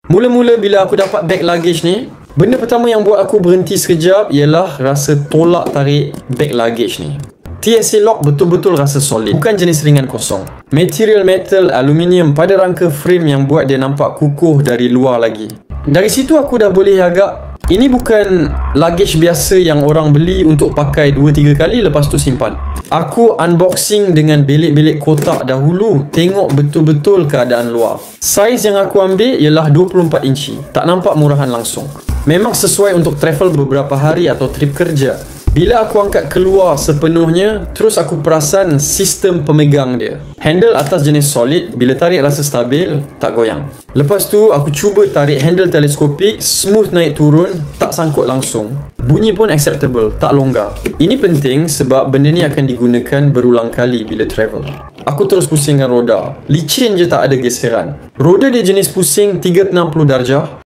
Mula-mula bila aku dapat bag luggage ni, benda pertama yang buat aku berhenti sekejap ialah rasa tolak tarik bag luggage ni. TSA lock betul-betul rasa solid, bukan jenis ringan kosong. Material metal aluminium pada rangka frame yang buat dia nampak kukuh dari luar lagi. Dari situ aku dah boleh agak, ini bukan luggage biasa yang orang beli untuk pakai 2-3 kali lepas tu simpan. Aku unboxing dengan belik-belik kotak dahulu, tengok betul-betul keadaan luar. Saiz yang aku ambil ialah 24 inci, tak nampak murahan langsung. Memang sesuai untuk travel beberapa hari atau trip kerja. Bila aku angkat keluar sepenuhnya, terus aku perasan sistem pemegang dia. Handle atas jenis solid, bila tarik rasa stabil, tak goyang. Lepas tu aku cuba tarik handle teleskopik, smooth naik turun, tak sangkut langsung. Bunyi pun acceptable, tak longgar. Ini penting sebab benda ni akan digunakan berulang kali bila travel. Aku terus pusingkan roda. Licin je, tak ada geseran. Roda dia jenis pusing 360 darjah.